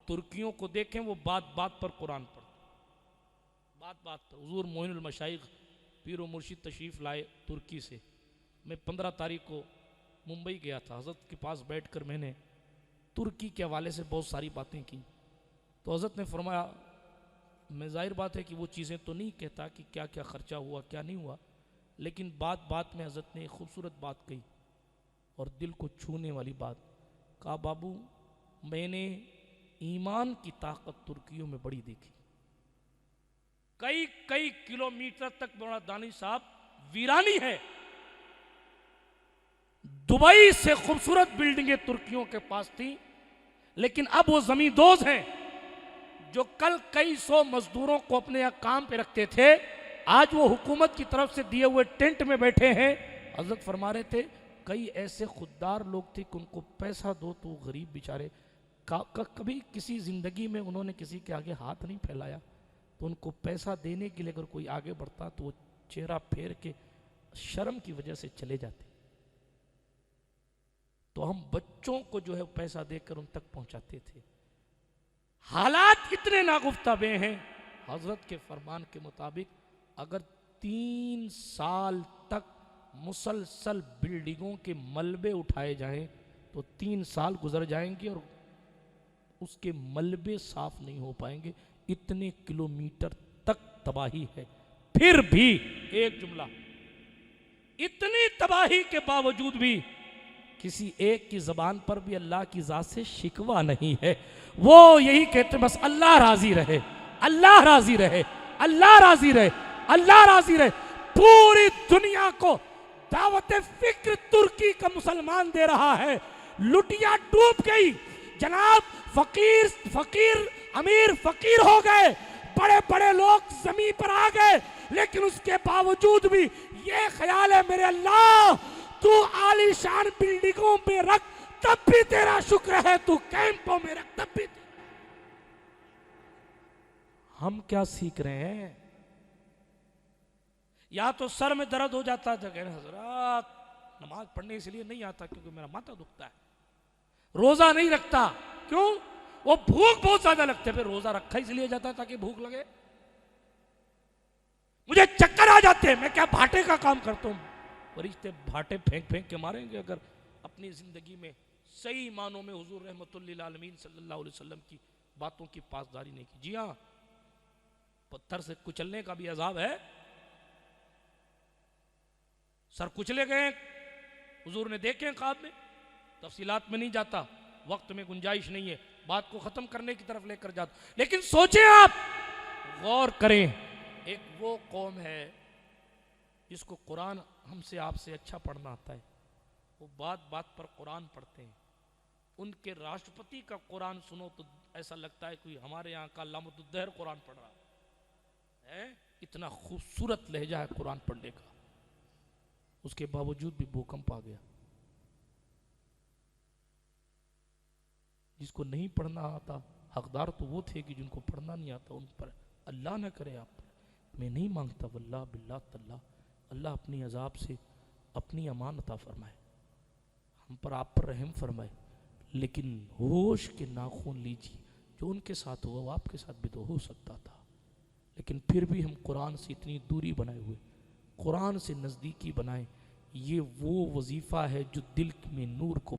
ترکیوں کو دیکھیں وہ بات بات پر قرآن پڑھتے، بات بات پر۔ حضور معین المشائخ پیر و مرشد تشریف لائے ترکی سے۔ میں 15 تاریخ کو ممبئی گیا تھا، حضرت کے پاس بیٹھ کر میں نے ترکی کے حوالے سے بہت ساری باتیں کی، تو حضرت نے فرمایا، میں ظاہر بات ہے کہ وہ چیزیں تو نہیں کہتا کہ کیا کیا خرچہ ہوا کیا نہیں ہوا، لیکن بات بات میں حضرت نے ایک خوبصورت بات کہی اور دل کو چھونے والی بات کہا، بابو میں نے ایمان کی طاقت ترکیوں میں بڑی دیکھی، کئی کلومیٹر تک مولانا دانش صاحب ویرانی ہے، دبئی سے خوبصورت بلڈنگیں ترکیوں کے پاس تھیں، لیکن اب وہ زمین دوز ہیں جو کل کئی سو مزدوروں کو اپنے یہاں کام پہ رکھتے تھے، آج وہ حکومت کی طرف سے دیے ہوئے ٹینٹ میں بیٹھے ہیں۔ حضرت فرما رہے تھے کئی ایسے خوددار لوگ تھے کہ ان کو پیسہ دو تو غریب بیچارے، کبھی کسی زندگی میں انہوں نے کسی کے آگے ہاتھ نہیں پھیلایا، تو ان کو پیسہ دینے کے لیے اگر کوئی آگے بڑھتا تو وہ چہرہ پھیر کے شرم کی وجہ سے چلے جاتے۔ تو ہم بچوں کو جو ہے پیسہ دے کر ان تک پہنچاتے تھے۔ حالات اتنے ناگفتہ بے ہیں، حضرت کے فرمان کے مطابق اگر 3 سال تک مسلسل بلڈنگوں کے ملبے اٹھائے جائیں تو 3 سال گزر جائیں گے اور اس کے ملبے صاف نہیں ہو پائیں گے، اتنے کلومیٹر تک تباہی ہے۔ پھر بھی ایک جملہ، اتنی تباہی کے باوجود بھی کسی ایک کی زبان پر بھی اللہ کی ذات سے شکوہ نہیں ہے، وہ یہی کہتے بس اللہ راضی رہے، اللہ راضی رہے، اللہ راضی رہے، اللہ راضی رہے۔ پوری دنیا کو دعوت فکر ترکی کا مسلمان دے رہا ہے، لٹیا ڈوب گئی، جناب فقیر امیر فقیر ہو گئے، بڑے بڑے لوگ زمین پر آ گئے، لیکن اس کے باوجود بھی یہ خیال ہے میرے اللہ تو عالی شان بلڈنگوں میں رکھ تب بھی تیرا شکر ہے، تو کیمپوں میں رکھ تب بھی تیرا۔ ہم کیا سیکھ رہے ہیں؟ یا تو سر میں درد ہو جاتا تھا کہ حضرات نماز پڑھنے اس لیے نہیں آتا کیونکہ میرا ماتھا دکھتا ہے، روزہ نہیں رکھتا کیوں؟ وہ بھوک بہت زیادہ لگتے، پھر روزہ رکھا اس لیے جاتا تاکہ بھوک لگے۔ مجھے چکر آ جاتے ہیں، میں کیا بھاٹے کا کام کرتا ہوں؟ فرشتے بھاٹے پھینک پھینک کے ماریں گے اگر اپنی زندگی میں صحیح معنوں میں حضور رحمت للعالمین صلی اللہ علیہ وسلم کی باتوں کی پاسداری نہیں کی۔ جی ہاں، پتھر سے کچلنے کا بھی عذاب ہے، سر کچلے گئے حضور نے دیکھیں خواب میں، تفصیلات میں نہیں جاتا، وقت میں گنجائش نہیں ہے، بات کو ختم کرنے کی طرف لے کر جاتا، لیکن سوچیں آپ، غور کریں، ایک وہ قوم ہے جس کو قرآن ہم سے آپ سے اچھا پڑھنا آتا ہے، وہ بات بات پر قرآن پڑھتے ہیں، ان کے راشٹرپتی کا قرآن سنو تو ایسا لگتا ہے کوئی ہمارے یہاں کا علامۃ الدہر قرآن پڑھ رہا ہے، اتنا خوبصورت لہجہ ہے قرآن پڑھنے کا، اس کے باوجود بھی بھوکمپ آ گیا۔ جس کو نہیں پڑھنا آتا، حقدار تو وہ تھے کہ جن کو پڑھنا نہیں آتا، ان پر اللہ نہ کرے آپ پر، میں نہیں مانگتا واللہ باللہ تاللہ، اللہ اپنی عذاب سے اپنی امان عطا فرمائے، ہم پر آپ پر رحم فرمائے، لیکن ہوش کے ناخن لیجیے، جو ان کے ساتھ ہوا وہ آپ کے ساتھ بھی تو ہو سکتا تھا، لیکن پھر بھی ہم قرآن سے اتنی دوری بنائے ہوئے، قرآن سے نزدیکی بنائیں، یہ وہ وظیفہ ہے جو دل میں نور کو